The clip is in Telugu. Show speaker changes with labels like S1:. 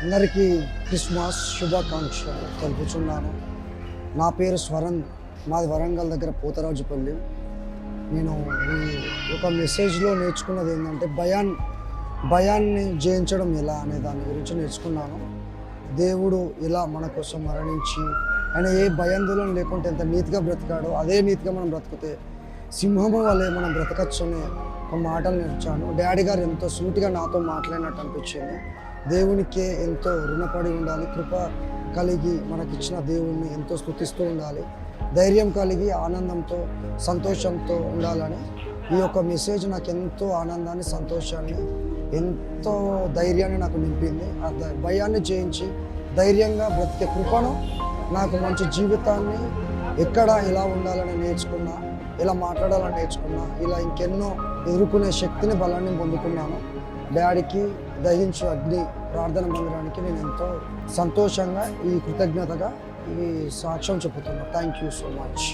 S1: అందరికీ క్రిస్మస్ శుభాకాంక్షలు తెలుపుచున్నాను. నా పేరు స్వరణ్, మాది వరంగల్ దగ్గర పోతరాజుపల్లి. నేను ఈ ఒక మెసేజ్లో నేర్చుకున్నది ఏంటంటే భయాన్ని జయించడం ఎలా అనే దాని గురించి నేర్చుకున్నాను. దేవుడు ఇలా మన కోసం మరణించి ఆయన ఏ భయాందోళన లేకుంటే ఎంత నీతిగా బ్రతికాడో అదే నీతిగా మనం బ్రతికితే సింహము వలె మనం బ్రతకచ్చు అనే ఒక మాటలు నేర్చాను. డాడీ గారు ఎంతో సూటిగా నాతో మాట్లాడినట్టు అనిపించింది. దేవునికే ఎంతో రుణపడి ఉండాలి, కృప కలిగి మనకిచ్చిన దేవుణ్ణి ఎంతో స్తుతిస్తూ ఉండాలి, ధైర్యం కలిగి ఆనందంతో సంతోషంతో ఉండాలని ఈ యొక్క మెసేజ్ నాకు ఎంతో ఆనందాన్ని, సంతోషాన్ని, ఎంతో ధైర్యాన్ని నాకు నింపింది. ఆ భయాన్ని జయించి ధైర్యంగా బ్రతికే కృపను, నాకు మంచి జీవితాన్ని ఎక్కడ ఎలా ఉండాలని నేర్చుకున్నా, ఎలా మాట్లాడాలని నేర్చుకున్నా, ఇలా ఇంకెన్నో ఎదుర్కొనే శక్తిని, బలాన్ని పొందుకున్నాను. డాడీకి దహించు అగ్ని ప్రార్థన మందిరానికి నేను ఎంతో సంతోషంగా ఈ కృతజ్ఞతగా ఈ సాక్ష్యం చెప్పుతున్నాను. Thank you so much.